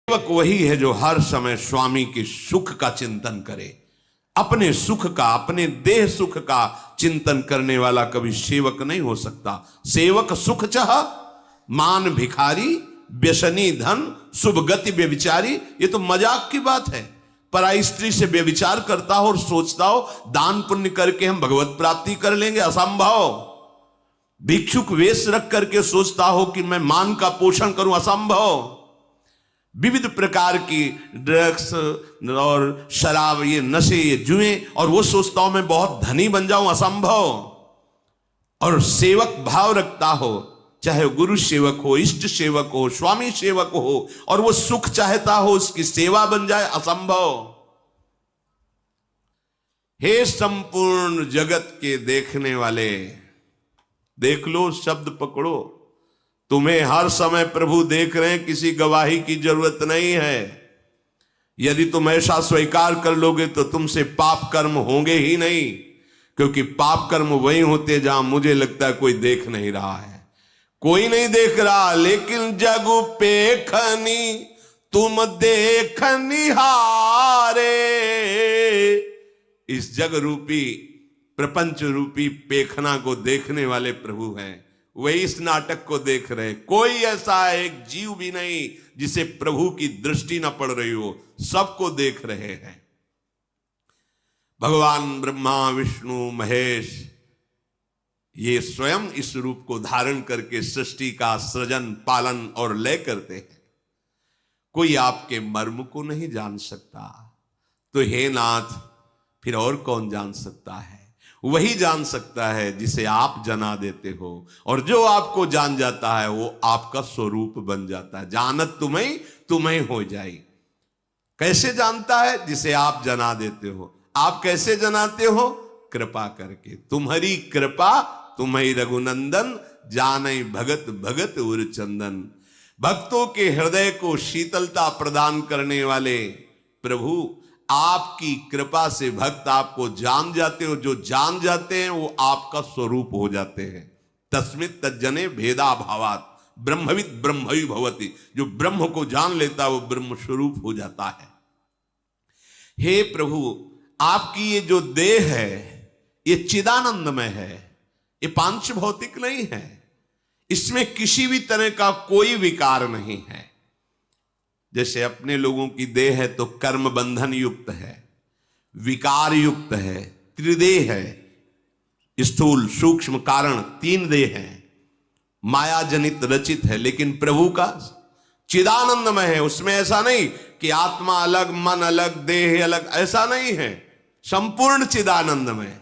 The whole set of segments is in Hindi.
सेवक वही है जो हर समय स्वामी के सुख का चिंतन करे। अपने सुख का, अपने देह सुख का चिंतन करने वाला कभी सेवक नहीं हो सकता। सेवक सुख चाह, मान भिखारी, व्यसनी धन, शुभ गति व्यभिचारी। ये तो मजाक की बात है। पराई स्त्री से व्यभिचार करता हो और सोचता हो दान पुण्य करके हम भगवत प्राप्ति कर लेंगे, असंभव। भिक्षुक वेश रख करके सोचता हो कि मैं मान का पोषण करूं, असंभव। विविध प्रकार की ड्रग्स और शराब, ये नशे, ये जुए, और वो सोचता हूं मैं बहुत धनी बन जाऊं, असंभव। और सेवक भाव रखता हो, चाहे गुरु सेवक हो, इष्ट सेवक हो, स्वामी सेवक हो, और वो सुख चाहता हो उसकी सेवा बन जाए, असंभव। हे संपूर्ण जगत के देखने वाले, देख लो, शब्द पकड़ो। तुम्हें हर समय प्रभु देख रहे हैं, किसी गवाही की जरूरत नहीं है। यदि तुम ऐसा स्वीकार कर लोगे तो तुमसे पाप कर्म होंगे ही नहीं, क्योंकि पाप कर्म वही होते जहां मुझे लगता है कोई देख नहीं रहा है। कोई नहीं देख रहा, लेकिन जग पेखनी तुम देखनी हारे। इस जग रूपी, प्रपंच रूपी पेखना को देखने वाले प्रभु हैं। वही इस नाटक को देख रहे। कोई ऐसा एक जीव भी नहीं जिसे प्रभु की दृष्टि न पड़ रही हो, सबको देख रहे हैं। भगवान ब्रह्मा, विष्णु, महेश, ये स्वयं इस रूप को धारण करके सृष्टि का सृजन, पालन और लय करते हैं। कोई आपके मर्म को नहीं जान सकता, तो हे नाथ, फिर और कौन जान सकता है? वही जान सकता है जिसे आप जना देते हो, और जो आपको जान जाता है वो आपका स्वरूप बन जाता है। जानत तुम्हें तुम्हें हो जाए। कैसे जानता है? जिसे आप जना देते हो। आप कैसे जनाते हो? कृपा करके। तुम्हारी कृपा तुम्हें रघुनंदन, जाने भगत भगत उर चंदन। भक्तों के हृदय को शीतलता प्रदान करने वाले प्रभु, आपकी कृपा से भक्त आपको जान जाते हो। जो जान जाते हैं वो आपका स्वरूप हो जाते हैं। तस्मित् तज्जने भेदा भावात ब्रह्मविद ब्रह्मवि भवति। जो ब्रह्म को जान लेता है वो ब्रह्म स्वरूप हो जाता है। हे प्रभु, आपकी ये जो देह है ये चिदानंदमय है, ये पांच भौतिक नहीं है। इसमें किसी भी तरह का कोई विकार नहीं है। जैसे अपने लोगों की देह है तो कर्म बंधन युक्त है, विकार युक्त है, त्रिदेह है, स्थूल सूक्ष्म कारण, तीन देह है, माया जनित रचित है। लेकिन प्रभु का चिदानंदमय है। उसमें ऐसा नहीं कि आत्मा अलग, मन अलग, देह अलग, ऐसा नहीं है। संपूर्ण चिदानंदमय।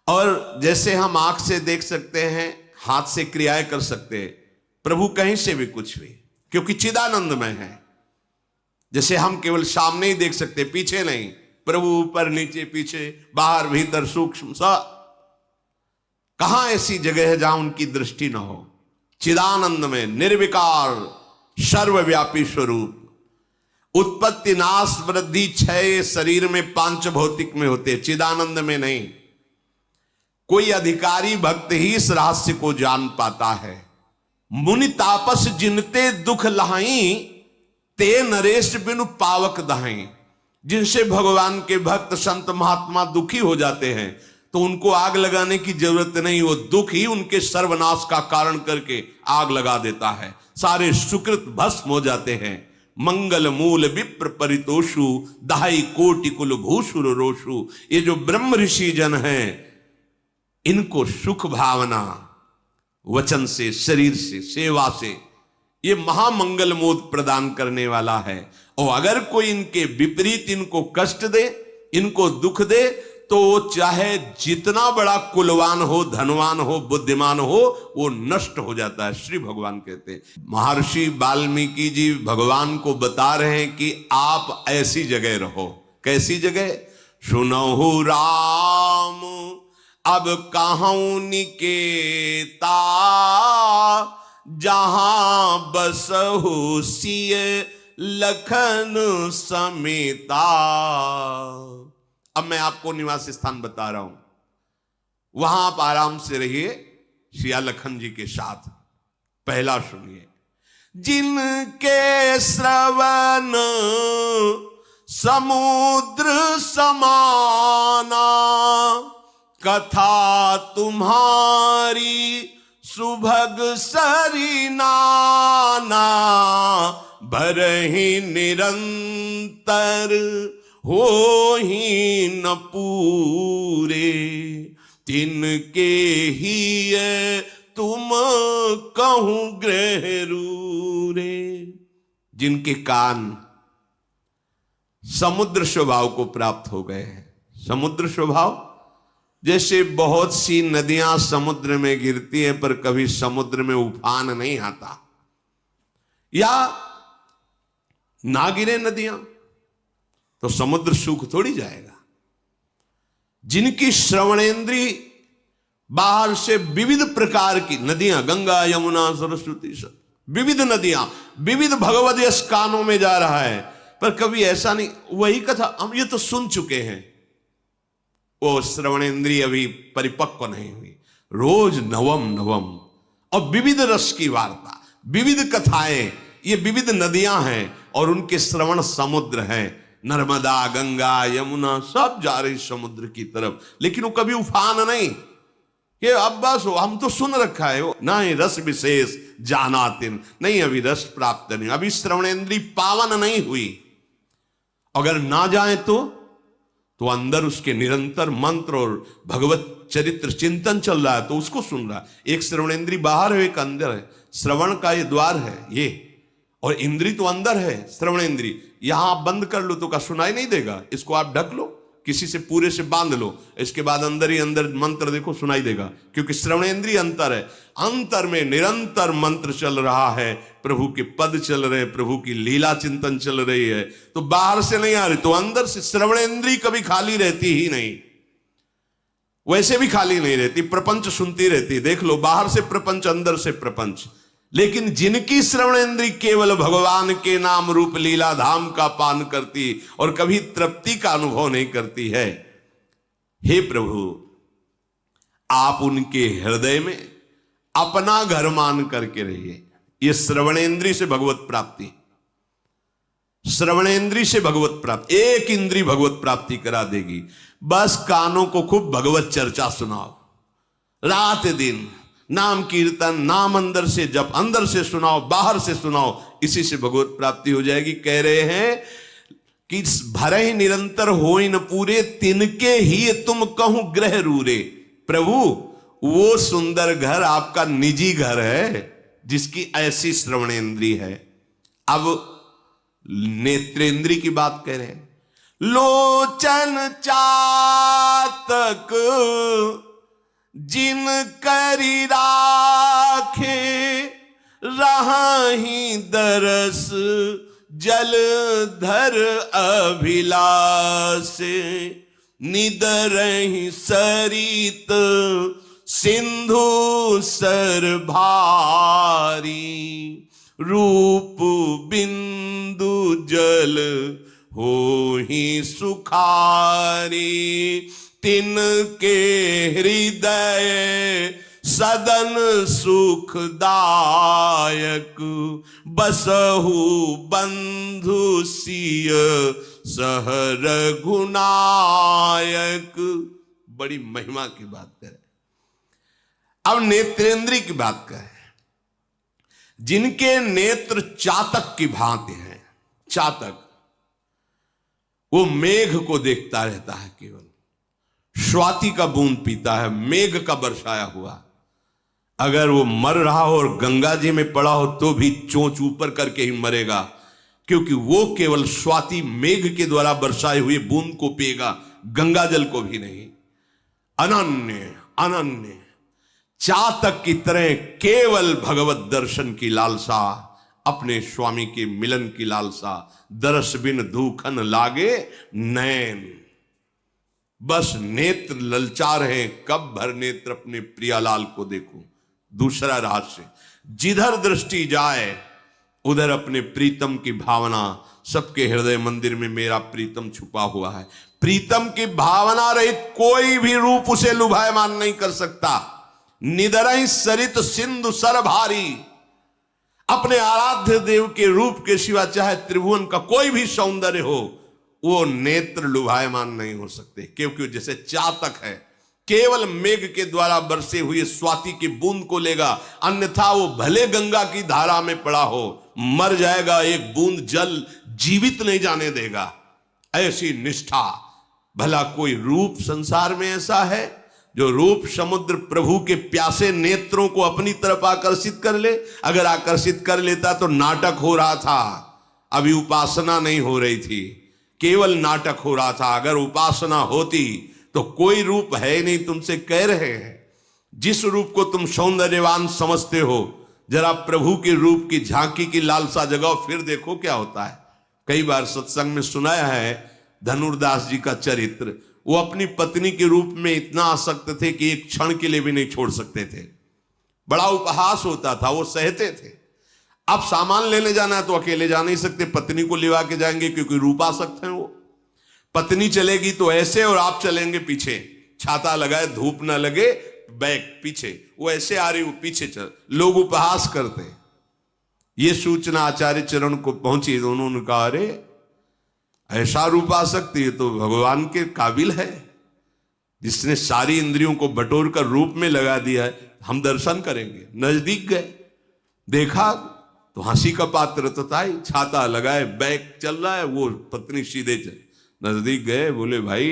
और जैसे हम आंख से देख सकते हैं, हाथ से क्रियाएं कर सकते हैं, प्रभु कहीं से भी कुछ भी, क्योंकि चिदानंदमय है। जैसे हम केवल सामने ही देख सकते, पीछे नहीं। प्रभु ऊपर नीचे, पीछे, बाहर भीतर, सूक्ष्म सब। कहां ऐसी जगह है जहां उनकी दृष्टि न हो? चिदानंद में निर्विकार सर्वव्यापी स्वरूप। उत्पत्ति, नाश, वृद्धि, क्षय शरीर में पांच भौतिक में होते, चिदानंद में नहीं। कोई अधिकारी भक्त ही इस रहस्य को जान पाता है। मुनि तापस जिनते दुख लहाई, ते नरेश बिनु पावक दहाई। जिनसे भगवान के भक्त संत महात्मा दुखी हो जाते हैं तो उनको आग लगाने की जरूरत नहीं, वो दुख ही उनके सर्वनाश का कारण करके आग लगा देता है। सारे सुकृत भस्म हो जाते हैं। मंगल मूल विप्र परितोषु, दहाई कोटि कुल भूषुर रोषु। ये जो ब्रह्म ऋषि जन हैं, इनको सुख भावना वचन से, शरीर से, सेवा से, ये महामंगल मोद प्रदान करने वाला है। और अगर कोई इनके विपरीत इनको कष्ट दे, इनको दुख दे, तो चाहे जितना बड़ा कुलवान हो, धनवान हो, बुद्धिमान हो, वो नष्ट हो जाता है। श्री भगवान कहते हैं, महर्षि वाल्मीकि जी भगवान को बता रहे हैं कि आप ऐसी जगह रहो। कैसी जगह? सुनहु राम अब कहूं निकेता, जहां बसहु सिय लखन समेता। अब मैं आपको निवास स्थान बता रहा हूं, वहां आप आराम से रहिए सिया लखन जी के साथ। पहला सुनिए, जिनके श्रवण समुद्र समाना कथा तुम्हारी सुभग सरिनाना, भरहि निरंतर हो ही न पूरे, तिनके ही तुम कहूं ग्रह रूरे। जिनके कान समुद्र स्वभाव को प्राप्त हो गए हैं। समुद्र स्वभाव जैसे बहुत सी नदियां समुद्र में गिरती है पर कभी समुद्र में उफान नहीं आता, या ना गिरे नदियां तो समुद्र सूख थोड़ी जाएगा। जिनकी श्रवणेंद्री बाहर से विविध प्रकार की नदियां, गंगा यमुना सरस्वती, सब विविध नदियां विविध भगवद यश कानों में जा रहा है, पर कभी ऐसा नहीं, वही कथा हम ये तो सुन चुके हैं, वो श्रवणेंद्रिय अभी परिपक्व नहीं हुई। रोज नवम नवम और विविध रस की वार्ता, विविध कथाएं, ये विविध नदियां हैं और उनके श्रवण समुद्र हैं। नर्मदा, गंगा, यमुना सब जा रही समुद्र की तरफ, लेकिन वो कभी उफान नहीं कि अब बस हम तो सुन रखा है, ना ही रस विशेष जानातिन, नहीं अभी रस प्राप्त नहीं, अभी श्रवणेंद्री पावन नहीं हुई। अगर ना जाए तो अंदर उसके निरंतर मंत्र और भगवत चरित्र चिंतन चल रहा है तो उसको सुन रहा है। एक श्रवणेंद्री बाहर है, एक अंदर है। श्रवण का ये द्वार है ये, और इंद्री तो अंदर है श्रवणेंद्री। यहां आप बंद कर लो तो क्या सुनाई नहीं देगा? इसको आप ढक लो, किसी से पूरे से बांध लो, इसके बाद अंदर ही अंदर मंत्र देखो सुनाई देगा, क्योंकि श्रवणेंद्री अंतर है। अंतर में निरंतर मंत्र चल रहा है, प्रभु के पद चल रहे हैं, प्रभु की लीला चिंतन चल रही है, तो बाहर से नहीं आ रही, तो अंदर से श्रवणेंद्री कभी खाली रहती ही नहीं। वैसे भी खाली नहीं रहती, प्रपंच सुनती रहती। देख लो, बाहर से प्रपंच, अंदर से प्रपंच। लेकिन जिनकी श्रवणेंद्री केवल भगवान के नाम रूप लीला धाम का पान करती और कभी तृप्ति का अनुभव नहीं करती है, हे प्रभु आप उनके हृदय में अपना घर मान करके रहिए। ये श्रवणेंद्री से भगवत प्राप्ति, श्रवणेंद्री से भगवत प्राप्ति, एक इंद्री भगवत प्राप्ति करा देगी। बस कानों को खूब भगवत चर्चा सुनाओ, रात दिन नाम कीर्तन, नाम अंदर से जप, अंदर से सुनाओ, बाहर से सुनाओ, इसी से भगवत प्राप्ति हो जाएगी। कह रहे हैं कि भरे ही निरंतर हो न पूरे, तिनके ही तुम कहूं ग्रह रूरे। प्रभु वो सुंदर घर आपका निजी घर है जिसकी ऐसी श्रवणेंद्री है। अब नेत्रेंद्री की बात कह रहे हैं। लोचन चातक जिन करी राखे, रहाही दरस जलधर अभिलाष, निदरहि सरित सिंधु सर भारी, रूप बिंदु जल होहि सुखारी, तिनके हृदय सदन सुखदायक, बसहु बंधु सिय सह रघुनायक। बड़ी महिमा की बात करें। अब नेत्रेंद्री की बात करें। जिनके नेत्र चातक की भांति हैं, चातक वो मेघ को देखता रहता है, केवल स्वाति का बूंद पीता है, मेघ का बरसाया हुआ। अगर वो मर रहा हो और गंगा जी में पड़ा हो तो भी चोंच ऊपर करके ही मरेगा, क्योंकि वो केवल स्वाति मेघ के द्वारा बरसाए हुए बूंद को पिएगा, गंगा जल को भी नहीं। अनन्य अनन्य चातक की तरह केवल भगवत दर्शन की लालसा, अपने स्वामी के मिलन की लालसा। दरस बिन धूखन लागे नैन, बस नेत्र ललचा रहे, कब भर नेत्र अपने प्रियालाल को देखूं। दूसरा रहस्य, जिधर दृष्टि जाए उधर अपने प्रीतम की भावना। सबके हृदय मंदिर में मेरा प्रीतम छुपा हुआ है। प्रीतम की भावना रहित कोई भी रूप उसे लुभायमान नहीं कर सकता। निदरहि सरित सिंधु सर भारी, अपने आराध्य देव के रूप के सिवा चाहे त्रिभुवन का कोई भी सौंदर्य हो वो नेत्र लुभायमान नहीं हो सकते, क्योंकि जैसे चातक है केवल मेघ के द्वारा बरसे हुए स्वाति की बूंद को लेगा, अन्यथा वो भले गंगा की धारा में पड़ा हो मर जाएगा, एक बूंद जल जीवित नहीं जाने देगा। ऐसी निष्ठा। भला कोई रूप संसार में ऐसा है जो रूप समुद्र प्रभु के प्यासे नेत्रों को अपनी तरफ आकर्षित कर ले? अगर आकर्षित कर लेता तो नाटक हो रहा था, अभी उपासना नहीं हो रही थी, केवल नाटक हो रहा था। अगर उपासना होती तो कोई रूप है नहीं। तुमसे कह रहे हैं जिस रूप को तुम सौंदर्यवान समझते हो, जरा प्रभु के रूप की झांकी की लालसा जगाओ, फिर देखो क्या होता है। कई बार सत्संग में सुनाया है धनुर्दास जी का चरित्र। वो अपनी पत्नी के रूप में इतना आसक्त थे कि एक क्षण के लिए भी नहीं छोड़ सकते थे। बड़ा उपहास होता था, वो सहते थे। अब सामान लेने जाना है तो अकेले जा नहीं सकते, पत्नी को लिवा के जाएंगे, क्योंकि रूपासक्त हैं वो। पत्नी चलेगी तो ऐसे और आप चलेंगे पीछे, छाता लगाए धूप ना लगे, बैक पीछे, वो ऐसे आ रही वो पीछे चल, लोग उपहास करते। ये सूचना आचार्य चरण को पहुंची तो उन्होंने कहा अरे ऐसा रूप आ सकती है तो भगवान के काबिल है, जिसने सारी इंद्रियों को बटोर कर रूप में लगा दिया है, हम दर्शन करेंगे। नजदीक गए, देखा तो हंसी का पात्र तथा छाता लगाए बैग चल रहा है, वो पत्नी सीधे चल। नजदीक गए, बोले भाई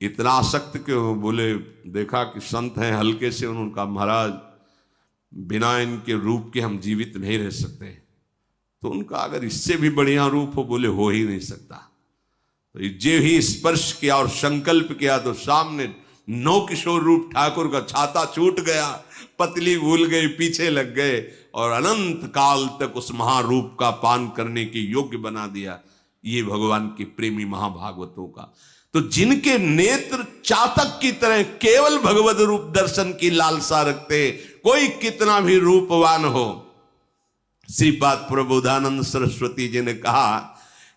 इतना आसक्त क्यों? बोले देखा कि संत हैं, हल्के से। उन्होंने कहा महाराज बिना इनके रूप के हम जीवित नहीं रह सकते। तो उनका अगर इससे भी बढ़िया रूप हो, बोले हो ही नहीं सकता। तो जे ही स्पर्श किया और संकल्प किया तो सामने नौ किशोर रूप ठाकुर का, छाता छूट गया, पतली भूल गई, पीछे लग गए और अनंत काल तक उस महारूप का पान करने के योग्य बना दिया। ये भगवान के प्रेमी महाभागवतों का। तो जिनके नेत्र चातक की तरह केवल भगवत रूप दर्शन की लालसा रखते, कोई कितना भी रूपवान हो। श्रीपाद प्रबोधानंद सरस्वती जी ने कहा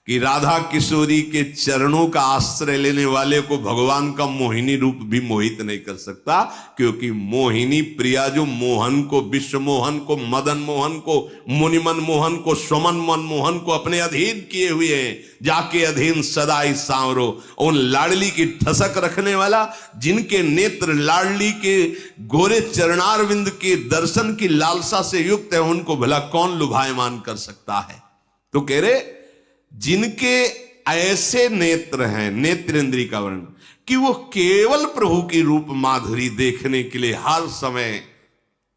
कि राधा किशोरी के चरणों का आश्रय लेने वाले को भगवान का मोहिनी रूप भी मोहित नहीं कर सकता, क्योंकि मोहिनी प्रिया जो मोहन को, विश्व मोहन को, मदन मोहन को, मुनिमन मोहन को, स्वमन मन मोहन को अपने अधीन किए हुए हैं। जाके अधीन सदाई सांवरो, उन लाडली की ठसक रखने वाला, जिनके नेत्र लाडली के गोरे चरणारविंद के दर्शन की लालसा से युक्त है, उनको भला कौन लुभायमान कर सकता है? तो कह रहे जिनके ऐसे नेत्र हैं, नेत्रेंद्री का वर्ण, कि वो केवल प्रभु की रूप माधुरी देखने के लिए हर समय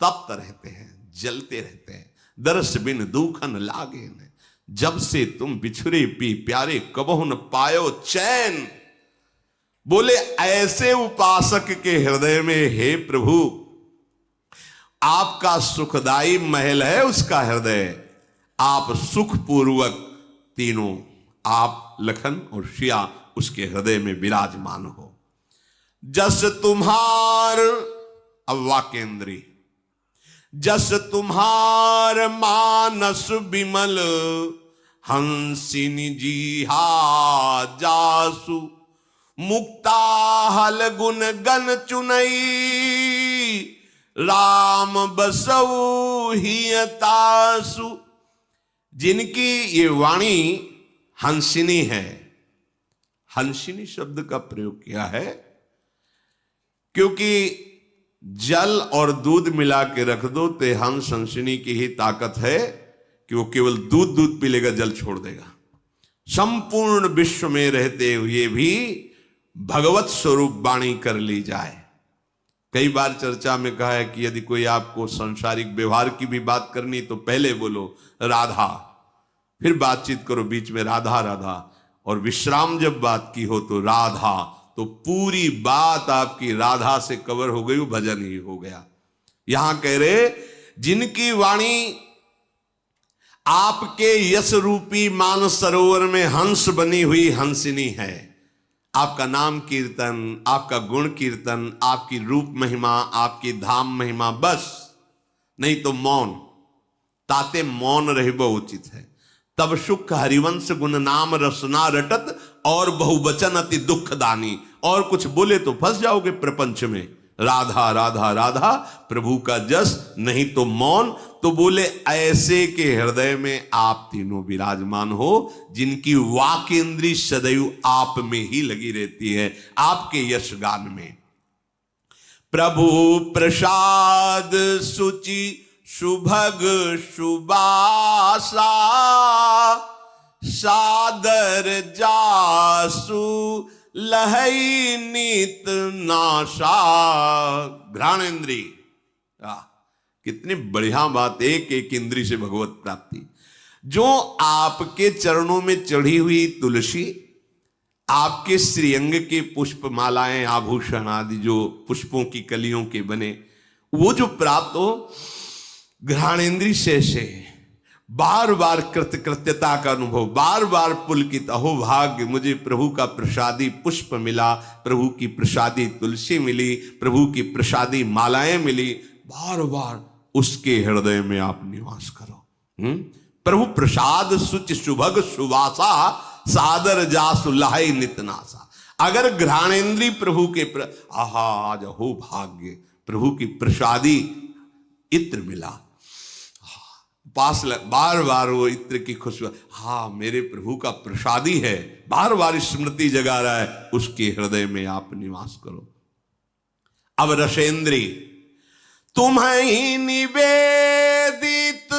तप्त रहते हैं, जलते रहते हैं। दर्श बिन दुखन लागे न, जब से तुम बिछुरे पी प्यारे कबहु न पायो चैन। बोले ऐसे उपासक के हृदय में हे प्रभु आपका सुखदाई महल है, उसका हृदय, आप सुखपूर्वक तीनों, आप लखन और श्रिया उसके हृदय में विराजमान हो। जस तुम्हार, अब वाक्येंद्री, जस तुम्हार मानस विमल हंसिनी जी हा जासु, मुक्ता हल गुण गन चुनई, राम बसऊ हियतासु। जिनकी ये वाणी हंसिनी है, हंसिनी शब्द का प्रयोग किया है क्योंकि जल और दूध मिला के रख दो तो हंस हंसिनी की ही ताकत है कि वो केवल दूध दूध पी लेगा, जल छोड़ देगा। संपूर्ण विश्व में रहते हुए भी भगवत स्वरूप वाणी कर ली जाए। कई बार चर्चा में कहा है कि यदि कोई आपको सांसारिक व्यवहार की भी बात करनी तो पहले बोलो राधा, फिर बातचीत करो बीच में राधा राधा, और विश्राम जब बात की हो तो राधा, तो पूरी बात आपकी राधा से कवर हो गई, वो भजन ही हो गया। यहां कह रहे जिनकी वाणी आपके यश रूपी मानस सरोवर में हंस बनी हुई हंसिनी है। आपका नाम कीर्तन, आपका गुण कीर्तन, आपकी रूप महिमा, आपकी धाम महिमा, बस नहीं तो मौन, ताते मौन रहबो उचित है। तब सुख हरिवंश गुण नाम रसना रटत, और बहुवचन अति दुख दानी। और कुछ बोले तो फंस जाओगे प्रपंच में, राधा राधा राधा, प्रभु का जस नहीं तो मौन। तो बोले ऐसे के हृदय में आप तीनों विराजमान हो, जिनकी वाक इंद्री सदैव आप में ही लगी रहती है, आपके यश गान में। प्रभु प्रसाद सुचि सुभग सुबासा, सादर जासु लहई नीत नाशा। घ्राणेन्द्री, कितनी बढ़िया बात, एक एक इंद्री से भगवत प्राप्ति। जो आपके चरणों में चढ़ी हुई तुलसी, आपके श्रीअंग के पुष्प मालाएं आभूषण आदि जो पुष्पों की कलियों के बने, वो जो प्राप्त हो घ्राणेन्द्री से बार बार कृतकृत्यता का अनुभव, बार बार पुलकित, अहो भाग्य मुझे प्रभु का प्रसादी पुष्प मिला, प्रभु की प्रसादी तुलसी मिली, प्रभु की प्रसादी मालाएं मिली, बार बार उसके हृदय में आप निवास करो। प्रभु प्रसाद सुच सुभग सुवासा, सादर जासु लहई नितनासा। अगर घ्राणेन्द्री प्रभु के आहा आज हो भाग्य, प्रभु की प्रसादी इत्र मिला, पास बार बार वो इत्र की खुशबू, हाँ मेरे प्रभु का प्रसादी है, बार बार स्मृति जगा रहा है, उसके हृदय में आप निवास करो। अब रसेंद्री, तुम्हें निवेदित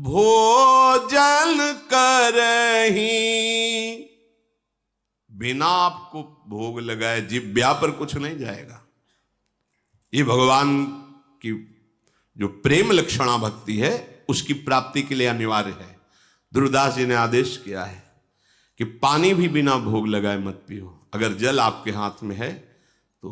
भोजन करही, बिना आपको भोग लगाए जिब्या पर कुछ नहीं जाएगा। ये भगवान की जो प्रेम लक्षणा भक्ति है, उसकी प्राप्ति के लिए अनिवार्य है। ध्रुवदास जी ने आदेश किया है कि पानी भी बिना भोग लगाए मत पियो। अगर जल आपके हाथ में है तो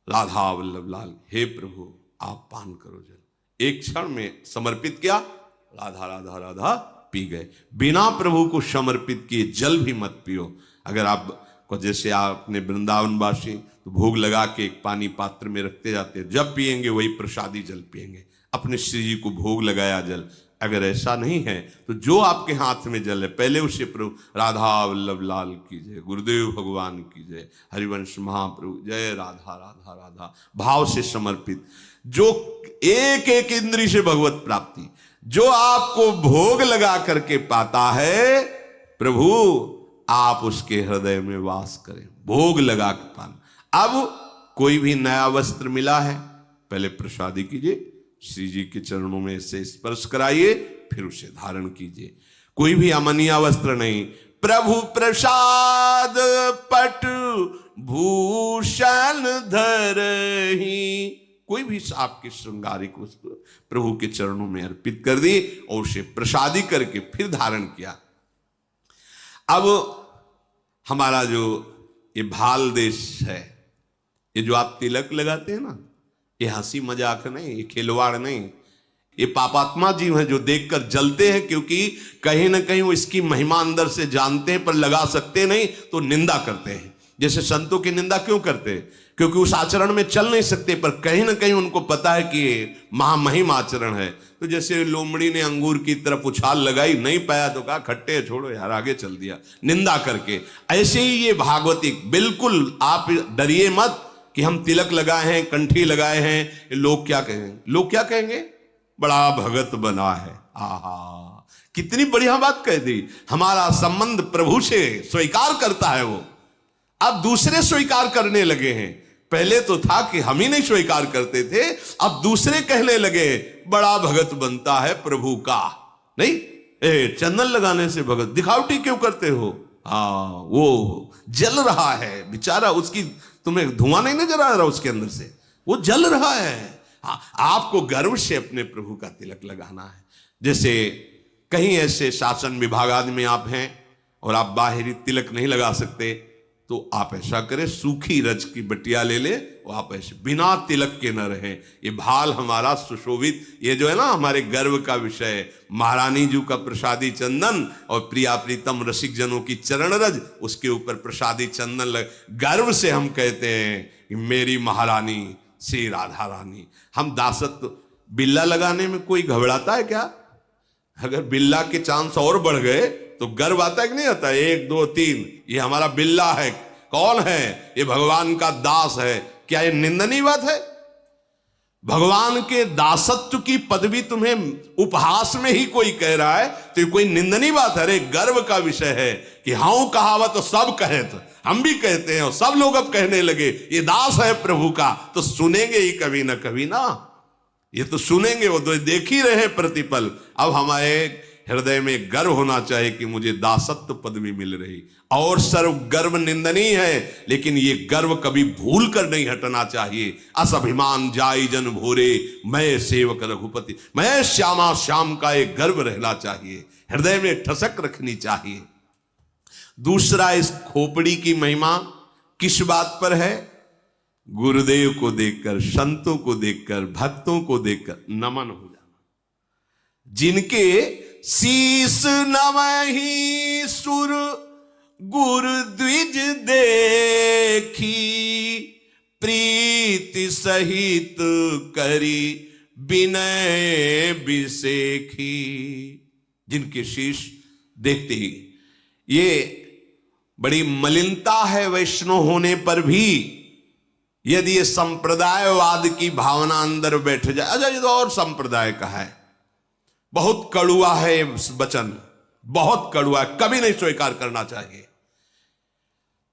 राधा वल्लभ लाल, हे प्रभु आप पान करो जल। एक क्षण में समर्पित किया, राधा राधा राधा पी गए। बिना प्रभु को समर्पित किए जल भी मत पियो। अगर आपको, जैसे आपने वृंदावनवासी तो भोग लगा के एक पानी पात्र में रखते जाते हैं, जब पिएंगे वही प्रसादी जल पिएंगे, अपने श्री जी को भोग लगाया जल। अगर ऐसा नहीं है तो जो आपके हाथ में जल है, पहले उसे प्रभु राधा वल्लभ लाल की जय, गुरुदेव भगवान की जय, हरिवंश महाप्रभु जय, राधा राधा राधा भाव से समर्पित। जो एक एक इंद्री से भगवत प्राप्ति, जो आपको भोग लगा करके पाता है, प्रभु आप उसके हृदय में वास करें, भोग लगा के पाना। अब कोई भी नया वस्त्र मिला है, पहले प्रसादी कीजिए, श्री जी के चरणों में से स्पर्श कराइए, फिर उसे धारण कीजिए। कोई भी अमनिया वस्त्र नहीं। प्रभु प्रसाद पट भूषण धरही, कोई भी आपकी श्रृंगारिक वस्तु प्रभु के चरणों में अर्पित कर दी और उसे प्रसादी करके फिर धारण किया। अब हमारा जो ये भाल देश है, ये जो आप तिलक लगाते हैं ना, ये हंसी मजाक नहीं, ये खिलवाड़ नहीं, ये पापात्मा जीव हैं जो देखकर जलते हैं, क्योंकि कहीं ना कहीं वो इसकी महिमा अंदर से जानते हैं पर लगा सकते नहीं, तो निंदा करते हैं। जैसे संतों की निंदा क्यों करते हैं? क्योंकि उस आचरण में चल नहीं सकते, पर कहीं ना कहीं उनको पता है कि ये महामहिम आचरण है। तो जैसे लोमड़ी ने अंगूर की तरफ उछाल लगाई, नहीं पाया तो कहा खट्टे छोड़ो यार, आगे चल दिया निंदा करके। ऐसे ही ये भागवती, बिल्कुल आप डरिए मत कि हम तिलक लगाए हैं, कंठी लगाए हैं, लोग क्या कहेंगे, लोग क्या कहेंगे, बड़ा भगत बना है। आहा, कितनी बढ़िया बात कह दी। हमारा संबंध प्रभु से स्वीकार करता है वो, अब दूसरे स्वीकार करने लगे हैं। पहले तो था कि हम ही नहीं स्वीकार करते थे, अब दूसरे कहने लगे बड़ा भगत बनता है प्रभु का। नहीं, चंदन लगाने से भगत, दिखावटी क्यों करते हो? वो जल रहा है बेचारा, उसकी तुम्हें धुआं नहीं नजर आ रहा उसके अंदर से, वो जल रहा है। आपको गर्व से अपने प्रभु का तिलक लगाना है। जैसे कहीं ऐसे शासन विभाग आदि में आप हैं और आप बाहरी तिलक नहीं लगा सकते, तो आप ऐसा करें, सूखी रज की बटिया ले ले, वो आप ऐसे बिना तिलक के न रहें। ये भाल हमारा सुशोभित, ये जो है ना हमारे गर्व का विषय, महारानी जी का प्रसादी चंदन और प्रिया प्रीतम रसिक जनों की चरण रज, उसके ऊपर प्रसादी चंदन लग, गर्व से हम कहते हैं कि मेरी महारानी श्री राधा रानी। हम दासत्व, बिल्ला लगाने में कोई घबराता है क्या? अगर बिल्ला के चांस और बढ़ गए तो गर्व आता है कि नहीं आता? 1 2 3, ये हमारा बिल्ला है। कौन है? ये भगवान का दास है। क्या यह निंदनीय बात है? भगवान के दासत्व की पदवी तुम्हें उपहास में ही कोई कह रहा है तो ये कोई निंदनीय बात है? अरे गर्व का विषय है कि हाँ कहावत तो सब कहे, तो हम भी कहते हैं और सब लोग अब कहने लगे ये दास है प्रभु का, तो सुनेंगे ही कभी ना कभी ना, ये तो सुनेंगे, वो तो देख ही रहे प्रतिपल। अब हमारे हृदय में गर्व होना चाहिए कि मुझे दासत्व पदवी मिल रही, और सर्व गर्व निंदनीय है, लेकिन ये गर्व कभी भूल कर नहीं हटना चाहिए। अस अभिमान जाई जन भोरे, मैं सेवक रघुपति, मैं श्यामा श्याम का एक गर्व रहना चाहिए, हृदय में ठसक रखनी चाहिए। दूसरा, इस खोपड़ी की महिमा किस बात पर है? गुरुदेव को देखकर, संतों को देखकर, भक्तों को देखकर नमन हो जाना। जिनके शीस नवहि सुर गुरु द्विज देखी, प्रीति सहित करी विनय बिसेखी। जिनके शीश देखते ही, ये बड़ी मलिनता है वैष्णव होने पर भी, यदि ये संप्रदायवाद की भावना अंदर बैठ जाए। अच्छा, ये तो और संप्रदाय का है, बहुत कड़ुआ है ये वचन, बहुत कड़ुआ है, कभी नहीं स्वीकार करना चाहिए।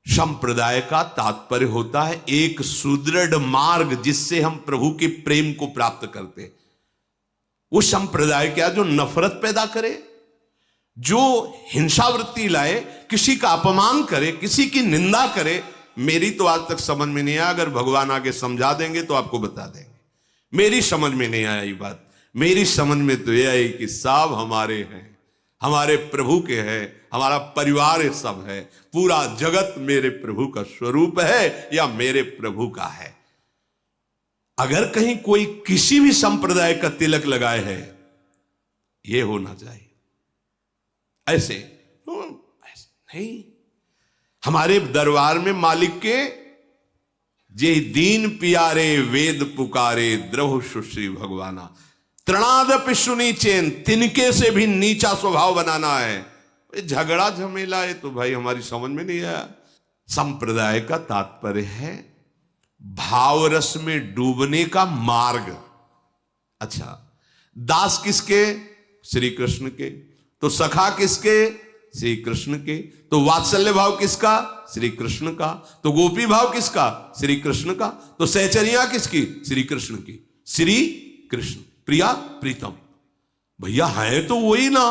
संप्रदाय का तात्पर्य होता है एक सुदृढ़ मार्ग जिससे हम प्रभु के प्रेम को प्राप्त करते। वो संप्रदाय क्या जो नफरत पैदा करे, जो हिंसावृत्ति लाए, किसी का अपमान करे, किसी की निंदा करे। मेरी तो आज तक समझ में नहीं आया, अगर भगवान आगे समझा देंगे तो आपको बता देंगे। मेरी समझ में नहीं आया ये बात। मेरी समझ में तो यह आई कि सब हमारे हैं, हमारे प्रभु के हैं, हमारा परिवार सब है, पूरा जगत मेरे प्रभु का स्वरूप है या मेरे प्रभु का है। अगर कहीं कोई किसी भी संप्रदाय का तिलक लगाए है, यह होना चाहिए। ऐसे नहीं, हमारे दरबार में मालिक के जे दीन पियारे वेद पुकारे द्रव सुश्री भगवाना, तृणादपि सुनी चेन, तिनके से भी नीचा स्वभाव बनाना है। झगड़ा झमेला है तो भाई हमारी समझ में नहीं आया। संप्रदाय का तात्पर्य है भाव रस में डूबने का मार्ग। अच्छा, दास किसके? श्री कृष्ण के। तो सखा किसके? श्री कृष्ण के। तो वात्सल्य भाव किसका? श्री कृष्ण का। तो गोपी भाव किसका? श्री कृष्ण का। तो सहचरिया किसकी? श्री कृष्ण की। श्री कृष्ण, प्रिया प्रीतम, भैया है तो वही ना।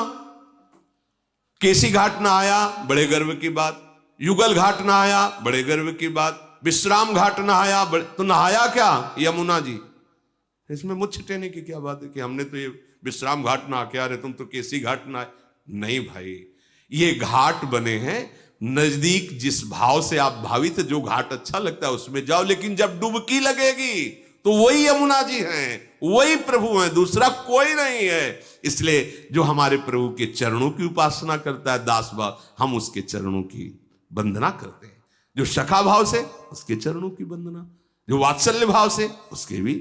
केसी घाट ना आया, बड़े गर्व की बात। युगल घाट ना आया, बड़े गर्व की बात। विश्राम घाट ना आया, तो नहाया क्या? यमुना जी। इसमें मुझ छिटेने की क्या बात है कि हमने तो ये विश्राम घाट ना आके आ रहे, तुम तो केसी घाट ना आए। नहीं भाई, ये घाट बने हैं नजदीक, जिस भाव से आप भावित, जो घाट अच्छा लगता है उसमें जाओ, लेकिन जब डुबकी लगेगी तो वही यमुना जी हैं, वही प्रभु हैं, दूसरा कोई नहीं है। इसलिए जो हमारे प्रभु के चरणों की उपासना करता है दास भाव, हम उसके चरणों की वंदना करते हैं। जो सखा भाव से, उसके चरणों की वंदना। जो वात्सल्य भाव से, उसके भी।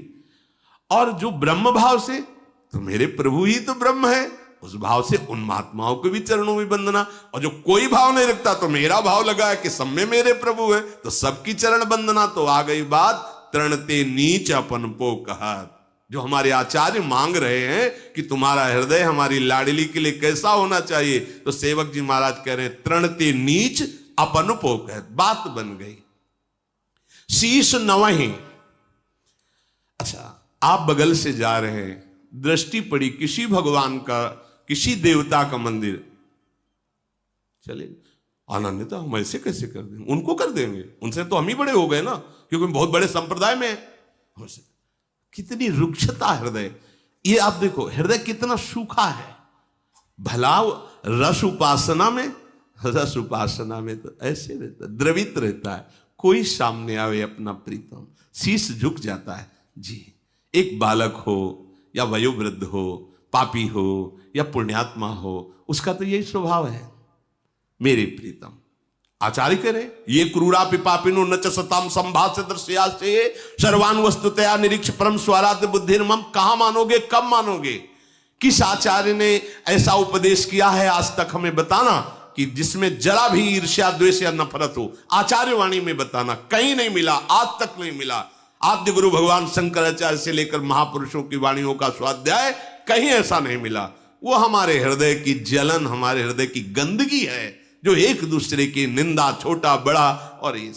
और जो ब्रह्म भाव से, तो मेरे प्रभु ही तो ब्रह्म है, उस भाव से उन महात्माओं के भी चरणों में वंदना। और जो कोई भाव नहीं रखता, तो मेरा भाव लगा है कि सब में मेरे प्रभु है, तो सबकी चरण वंदना। तो आ गई बात तरणते नीच अपन पो कहत। जो हमारे आचार्य मांग रहे हैं कि तुम्हारा हृदय हमारी लाडली के लिए कैसा होना चाहिए, तो सेवक जी महाराज कह रहे हैं तरणते नीच अपन पो कहत। बात बन गई। शीश नवहि। अच्छा, आप बगल से जा रहे हैं, दृष्टि पड़ी किसी भगवान का, किसी देवता का मंदिर, चले आनंदिता हम ऐसे कैसे कर देंगे, उनको कर देंगे, उनसे तो हम ही बड़े हो गए ना, क्योंकि बहुत बड़े संप्रदाय में है। कितनी रुक्षता हृदय। ये आप देखो हृदय कितना सूखा है। भला रस उपासना में, रस उपासना में तो ऐसे रहता है, द्रवित रहता है। कोई सामने आवे अपना प्रीतम, शीश झुक जाता है जी। एक बालक हो या वयोवृद्ध हो, पापी हो या पुण्यात्मा हो, उसका तो यही स्वभाव है, मेरे प्रीतम। आचार्य करे ये क्रूरा पिपापिनो न च सताम संभाष्य दृश्यासे सर्वान वस्तुतया निरीक्ष परम स्वराध्य बुद्धिर्मम। कहां मानोगे, कब मानोगे? किस आचार्य ने ऐसा उपदेश किया है आज तक हमें बताना, कि जिसमें जरा भी ईर्ष्या द्वेष या नफरत हो, आचार्य वाणी में बताना। कहीं नहीं मिला, आज तक नहीं मिला। आद्य गुरु भगवान शंकराचार्य से लेकर महापुरुषों की वाणियों का स्वाध्याय कहीं ऐसा नहीं मिला। वो हमारे हृदय की जलन, हमारे हृदय की गंदगी है, जो एक दूसरे की निंदा, छोटा बड़ा और ये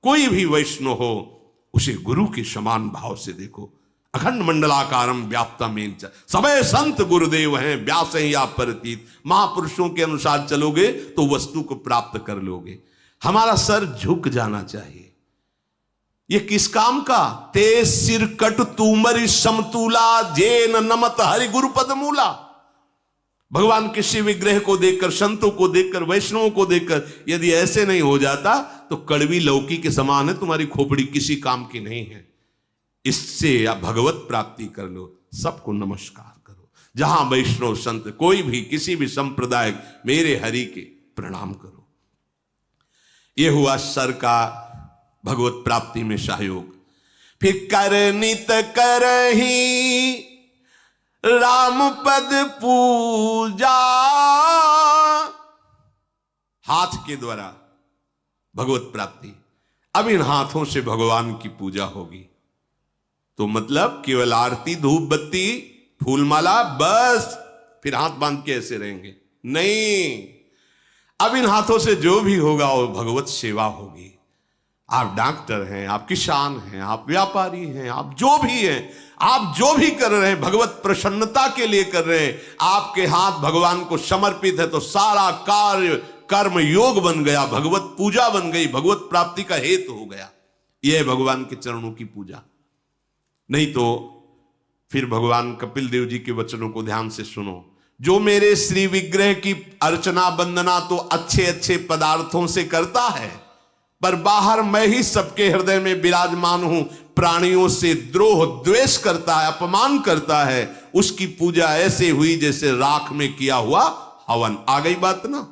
कोई भी वैष्णव हो उसे गुरु के समान भाव से देखो। अखंड मंडलाकारम व्याप्तमेन च सबे संत गुरुदेव हैं व्यास या परतीत। महापुरुषों के अनुसार चलोगे तो वस्तु को प्राप्त कर लोगे। हमारा सर झुक जाना चाहिए। ये किस काम का? ते सिर कट तुमरी समतूला जेन नमत हरि गुरु पद मूला। भगवान किसी विग्रह को देखकर, संतों को देखकर, वैष्णवों को देखकर यदि ऐसे नहीं हो जाता तो कड़वी लौकी के समान है, तुम्हारी खोपड़ी किसी काम की नहीं है। इससे आप भगवत प्राप्ति कर लो। सबको नमस्कार करो। जहां वैष्णव संत कोई भी किसी भी संप्रदाय, मेरे हरि के प्रणाम करो। यह हुआ सर का भगवत प्राप्ति में सहयोग। फिर कर नित करही राम पद पूजा। हाथ के द्वारा भगवत प्राप्ति। अब इन हाथों से भगवान की पूजा होगी। तो मतलब केवल आरती, धूप बत्ती, फूलमाला, बस फिर हाथ बांध के ऐसे रहेंगे? नहीं। अब इन हाथों से जो भी होगा वो भगवत सेवा होगी। आप डॉक्टर हैं, आप किसान हैं, आप व्यापारी हैं, आप जो भी हैं, आप जो भी कर रहे हैं भगवत प्रसन्नता के लिए कर रहे हैं। आपके हाथ भगवान को समर्पित है तो सारा कार्य कर्म योग बन गया, भगवत पूजा बन गई, भगवत प्राप्ति का हेतु हो गया। यह है भगवान के चरणों की पूजा। नहीं तो फिर भगवान कपिल देव जी के वचनों को ध्यान से सुनो। जो मेरे श्री विग्रह की अर्चना वंदना तो अच्छे अच्छे पदार्थों से करता है, पर बाहर मैं ही सबके हृदय में विराजमान हूं, प्राणियों से द्रोह द्वेष करता है, अपमान करता है, उसकी पूजा ऐसे हुई जैसे राख में किया हुआ हवन। आ गई बात ना?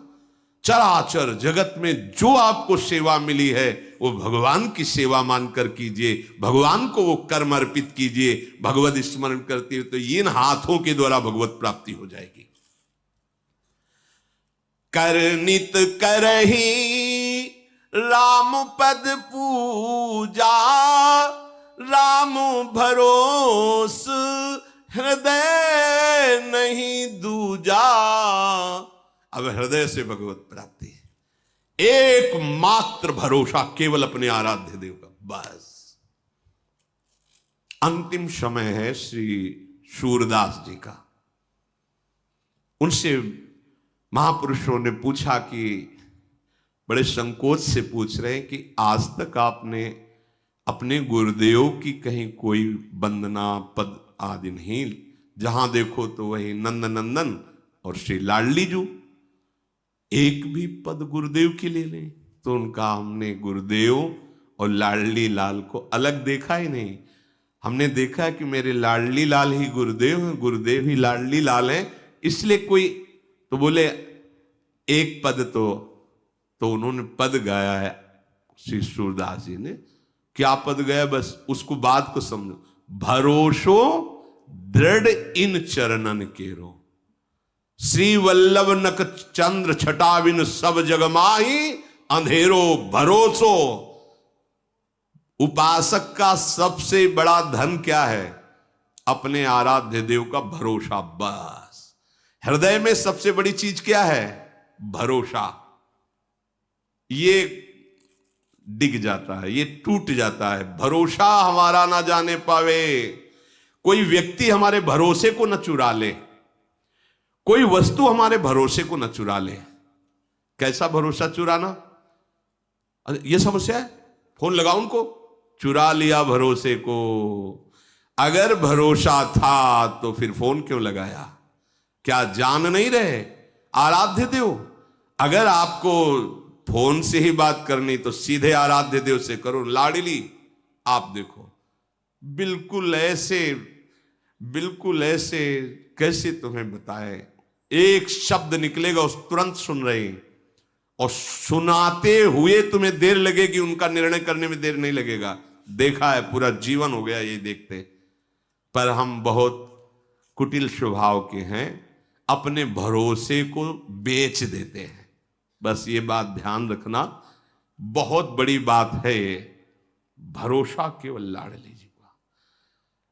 चराचर जगत में जो आपको सेवा मिली है वो भगवान की सेवा मानकर कीजिए, भगवान को वो कर्म अर्पित कीजिए, भगवत स्मरण करते हुए, तो इन हाथों के द्वारा भगवत प्राप्ति हो जाएगी। कर नित करही राम पद पूजा, राम भरोस हृदय नहीं दूजा। अब हृदय से भगवत प्राप्ति, एकमात्र भरोसा केवल अपने आराध्य देव का, बस। अंतिम समय है श्री सूरदास जी का। उनसे महापुरुषों ने पूछा कि बड़े संकोच से पूछ रहे हैं कि आज तक आपने अपने गुरुदेव की कहीं कोई वंदना पद आदि नहीं, जहां देखो तो वही नंद नंदन और श्री लाडली जू, एक भी पद गुरुदेव की ले लें। तो उनका हमने गुरुदेव और लाडली लाल को अलग देखा ही नहीं। हमने देखा कि मेरे लाडली लाल ही गुरुदेव हैं, गुरुदेव ही लाडली लाल हैं, इसलिए कोई तो बोले एक पद तो उन्होंने पद गाया है श्री सूरदास जी ने। क्या पद गया? बस उसको बात को समझो। भरोसो दृढ़ इन चरणन केरो, श्री वल्लभ नक चंद्र छटाविन सब जग माही, अंधेरो भरोसो। उपासक का सबसे बड़ा धन क्या है? अपने आराध्य देव का भरोसा, बस। हृदय में सबसे बड़ी चीज क्या है? भरोसा। ये डिग जाता है, ये टूट जाता है, भरोसा हमारा ना जाने पावे। कोई व्यक्ति हमारे भरोसे को न चुरा ले, कोई वस्तु हमारे भरोसे को न चुरा ले। कैसा भरोसा चुराना? यह समस्या है। फोन लगाओ उनको, चुरा लिया भरोसे को। अगर भरोसा था तो फिर फोन क्यों लगाया? क्या जान नहीं रहे आराध्य देव? अगर आपको फोन से ही बात करनी तो सीधे आराध्य देव से करो। लाडली, आप देखो बिल्कुल ऐसे कैसे तुम्हें बताए, एक शब्द निकलेगा उस तुरंत सुन रहे, और सुनाते हुए तुम्हें देर लगेगी, उनका निर्णय करने में देर नहीं लगेगा। देखा है, पूरा जीवन हो गया ये देखते। पर हम बहुत कुटिल स्वभाव के हैं, अपने भरोसे को बेच देते हैं। बस ये बात ध्यान रखना, बहुत बड़ी बात है ये। भरोसा केवल लाडली जी का।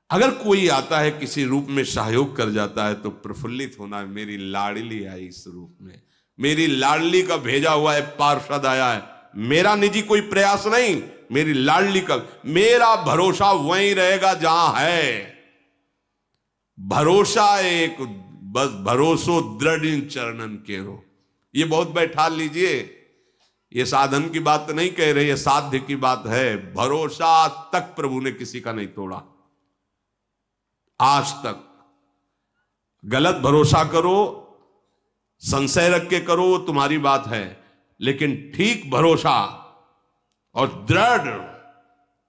अगर कोई आता है किसी रूप में सहयोग कर जाता है तो प्रफुल्लित होना है, मेरी लाडली आई इस रूप में, मेरी लाडली का भेजा हुआ है पार्षद आया है, मेरा निजी कोई प्रयास नहीं, मेरी लाडली का। मेरा भरोसा वहीं रहेगा जहां है। भरोसा एक बस भरोसो दृढ़ इन चरणन केरो, ये बहुत बैठा लीजिए। ये साधन की बात नहीं कह रही है, साध्य की बात है। भरोसा आज तक प्रभु ने किसी का नहीं तोड़ा, आज तक। गलत भरोसा करो, संशय रख के करो, वो तुम्हारी बात है, लेकिन ठीक भरोसा और दृढ़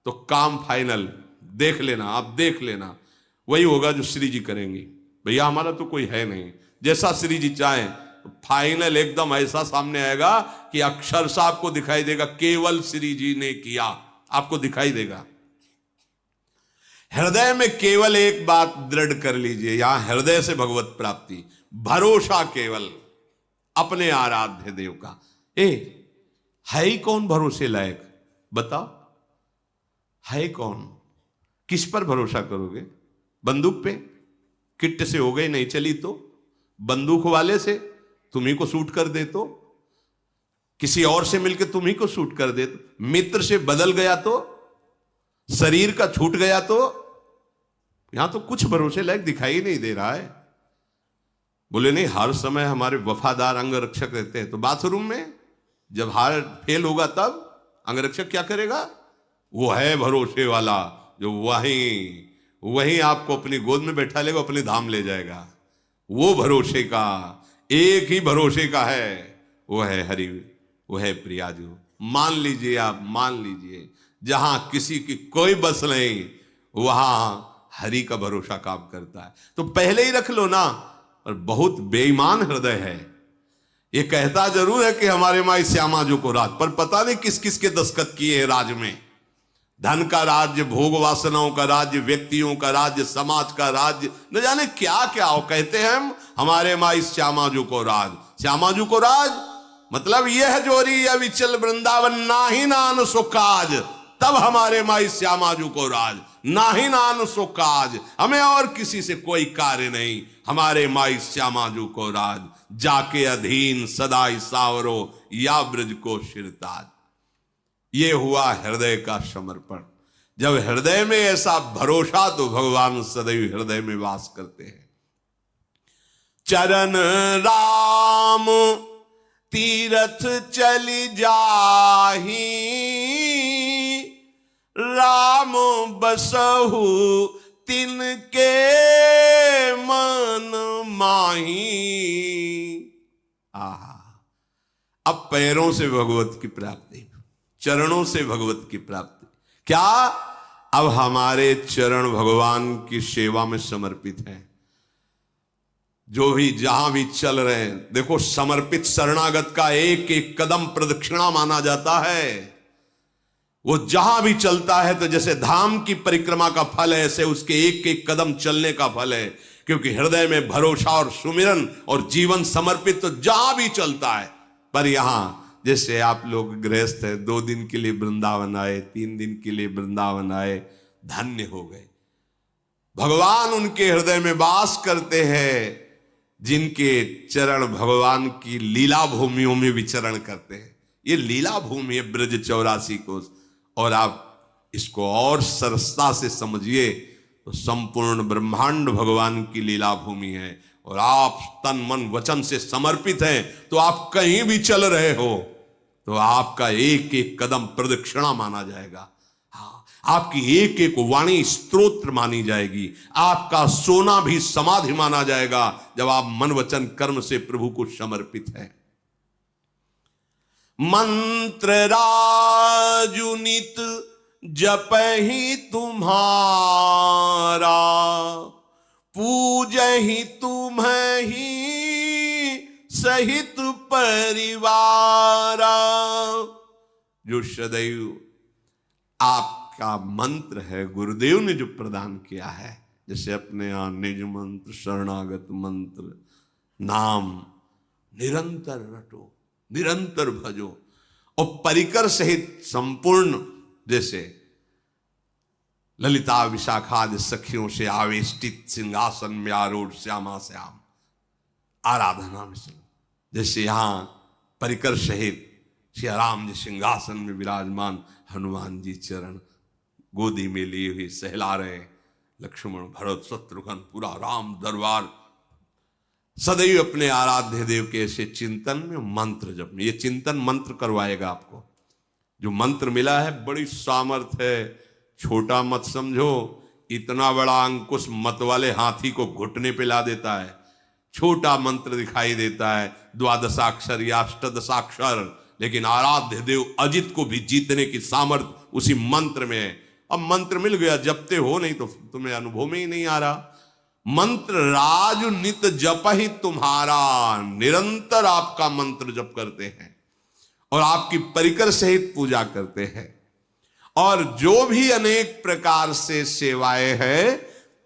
तो काम फाइनल। देख लेना, आप देख लेना, वही होगा जो श्री जी करेंगे। भैया हमारा तो कोई है नहीं, जैसा श्री जी चाहें फाइनल एकदम ऐसा सामने आएगा कि अक्षरशः आपको दिखाई देगा केवल श्री जी ने किया, आपको दिखाई देगा। हृदय में केवल एक बात दृढ़ कर लीजिए, यहां हृदय से भगवत प्राप्ति, भरोसा केवल अपने आराध्य देव का। है ही कौन भरोसे लायक, बताओ है कौन? किस पर भरोसा करोगे? बंदूक पे? किट से हो गई नहीं चली तो? बंदूक वाले से तुम्ही को शूट कर दे तो? किसी और से मिलकर तुम्ही को शूट कर दे तो? मित्र से बदल गया तो? शरीर का छूट गया तो? यहां तो कुछ भरोसे लायक दिखाई नहीं दे रहा है। बोले नहीं, हर समय हमारे वफादार अंगरक्षक रहते हैं, तो बाथरूम में जब हार्ट फेल होगा तब अंगरक्षक क्या करेगा? वो है भरोसे वाला जो वहीं आपको अपनी गोद में बैठा लेगा, अपने धाम ले जाएगा। वो भरोसे का, एक ही भरोसे का है, वो है हरि, वो है प्रियाजू। मान लीजिए, आप मान लीजिए, जहां किसी की कोई बस नहीं वहां हरि का भरोसा काम करता है। तो पहले ही रख लो ना। और बहुत बेईमान हृदय है, ये कहता जरूर है कि हमारे माई श्यामा जो को राज, पर पता नहीं किस किस के दस्तखत किए हैं राज में। धन का राज्य, भोग वासनाओं का राज्य, व्यक्तियों का राज्य, समाज का राज्य, न जाने क्या क्या हो। कहते हैं हम हमारे माई श्यामाजू को राज। श्यामाजू को राज मतलब यह जोरी अविचल वृंदावन नाही नान सुकाज, तब हमारे माई श्यामाजू को राज। नाही नान सुकाज, हमें और किसी से कोई कार्य नहीं, हमारे माई श्यामाजू को राज। जाके अधीन सदाई सावरो या ब्रज को शिरताज। ये हुआ हृदय का समर्पण। जब हृदय में ऐसा भरोसा, तो भगवान सदैव हृदय में वास करते हैं। चरण राम तीरथ चली जाही, राम बसहु तिनके मन माही। अब पैरों से भगवत की प्राप्ति, चरणों से भगवत की प्राप्ति। क्या? अब हमारे चरण भगवान की सेवा में समर्पित हैं। जो भी जहां भी चल रहे हैं, देखो समर्पित शरणागत का एक एक कदम प्रदक्षिणा माना जाता है। वो जहां भी चलता है तो जैसे धाम की परिक्रमा का फल है, ऐसे उसके एक एक कदम चलने का फल है। क्योंकि हृदय में भरोसा और सुमिरन और जीवन समर्पित तो जहां भी चलता है। पर यहां जैसे आप लोग गृहस्थ है, 2 दिन के लिए वृंदावन आए, 3 दिन के लिए वृंदावन आए, धन्य हो गए। भगवान उनके हृदय में वास करते हैं जिनके चरण भगवान की लीला भूमियों में विचरण करते हैं। ये लीला भूमि है ब्रज 84 कोस। और आप इसको और सरसता से समझिए तो संपूर्ण ब्रह्मांड भगवान की लीला भूमि है। और आप तन मन वचन से समर्पित हैं तो आप कहीं भी चल रहे हो तो आपका एक एक कदम प्रदक्षिणा माना जाएगा। हाँ, आपकी एक एक वाणी स्तोत्र मानी जाएगी। आपका सोना भी समाधि माना जाएगा जब आप मन वचन कर्म से प्रभु को समर्पित है। मंत्र राजुनित जपहि तुम्हारा, पूजहि तुम्हि सहित परिवारा। जो सदैव आपका मंत्र है, गुरुदेव ने जो प्रदान किया है, जैसे अपने यहां निज मंत्र, शरणागत मंत्र, नाम निरंतर रटो, निरंतर भजो। और परिकर सहित संपूर्ण, जैसे ललिता विशाखादि सखियों से आवेष्टित सिंहासन में आरूढ़ श्यामा श्याम आराधना में सुन। जैसे यहां परिकर सहित श्री राम जी सिंहासन में विराजमान, हनुमान जी चरण गोदी में लिए हुए सहला रहे, लक्ष्मण भरत शत्रुघ्न पूरा राम दरबार सदैव अपने आराध्य देव के ऐसे चिंतन में मंत्र जप में। ये चिंतन मंत्र करवाएगा आपको। जो मंत्र मिला है बड़ी सामर्थ है, छोटा मत समझो। इतना बड़ा अंकुश मत वाले हाथी को घुटने पे ला देता है। छोटा मंत्र दिखाई देता है, द्वादशाक्षर या अष्टदशाक्षर, लेकिन आराध्य देव अजित को भी जीतने की सामर्थ उसी मंत्र में है। अब मंत्र मिल गया, जपते हो, नहीं तो तुम्हें अनुभव में ही नहीं आ रहा। मंत्र राज नित जप ही तुम्हारा, निरंतर आपका मंत्र जप करते हैं और आपकी परिकर सहित पूजा करते हैं। और जो भी अनेक प्रकार से सेवाएं हैं,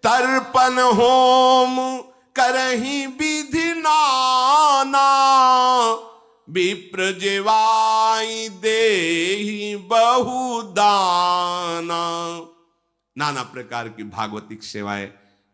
तर्पण होम करही विधि नाना, विप्र जेवाई देहि बहुदाना। नाना प्रकार की भागवतिक सेवाएं,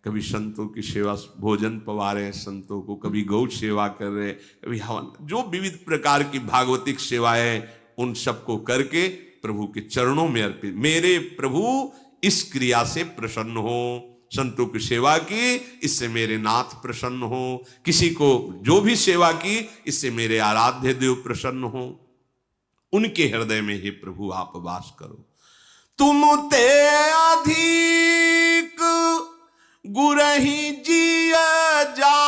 कभी संतों की सेवा, भोजन पवा रहे हैं संतों को, कभी गौ सेवा कर रहे, कभी हवन, जो विविध प्रकार की भागवतिक सेवाएं, उन सबको करके प्रभु के चरणों में अर्पित। मेरे प्रभु इस क्रिया से प्रसन्न हो, संतों की सेवा की, इससे मेरे नाथ प्रसन्न हो। किसी को जो भी सेवा की, इससे मेरे आराध्य देव प्रसन्न हो। उनके हृदय में ही प्रभु आप वास करो। तुम ते अधिक गुरहि जिय जानी,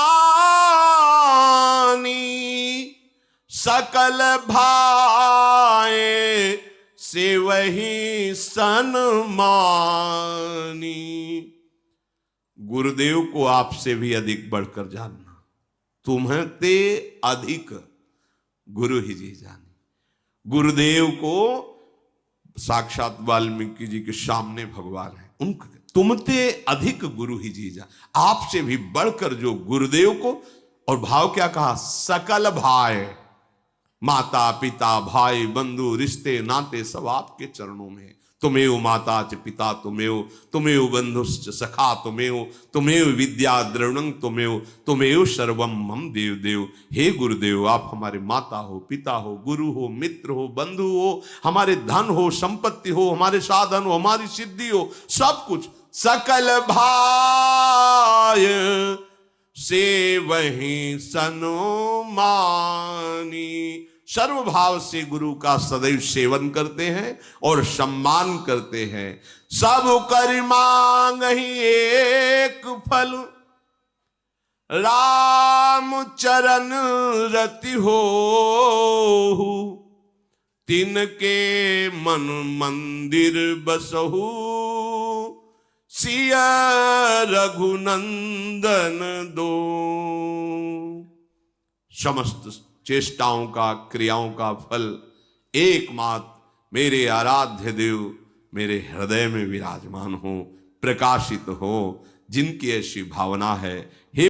सकल भाए से वही सन्मानी। गुरुदेव को आपसे भी अधिक बढ़कर जानना। तुम्हें ते अधिक गुरु ही जी जाने। गुरुदेव को साक्षात वाल्मीकि जी के सामने भगवान है, उनको तुमते अधिक गुरु ही जी जा, आपसे भी बढ़कर जो गुरुदेव को। और भाव क्या कहा, सकल भाई, माता पिता भाई बंधु रिश्ते नाते सब आपके चरणों में। तुमेव माता च पिता तुमेव, तुमेव बंधुश्च सखा तुमेव, तुमेव विद्या द्रविणं तुमेव, तुमेव सर्वम मम देव देव। हे गुरुदेव, आप हमारे माता हो, पिता हो, गुरु हो, मित्र हो, बंधु हो, हमारे धन हो, संपत्ति हो, हमारे साधन हो, हमारी सिद्धि हो, सब कुछ। सकल भाय से वही सन्मानी। सर्वभाव से गुरु का सदैव सेवन करते हैं और सम्मान करते हैं। सब कर मांग ही एक फल, राम चरण रति हो, तिनके मन मंदिर बसहु, सिय रघुनंदन दो। समस्त चेष्टाओं का, क्रियाओं का फल एकमात्र मेरे आराध्य देव मेरे हृदय में विराजमान हो, प्रकाशित हो। जिनकी ऐसी भावना है, हे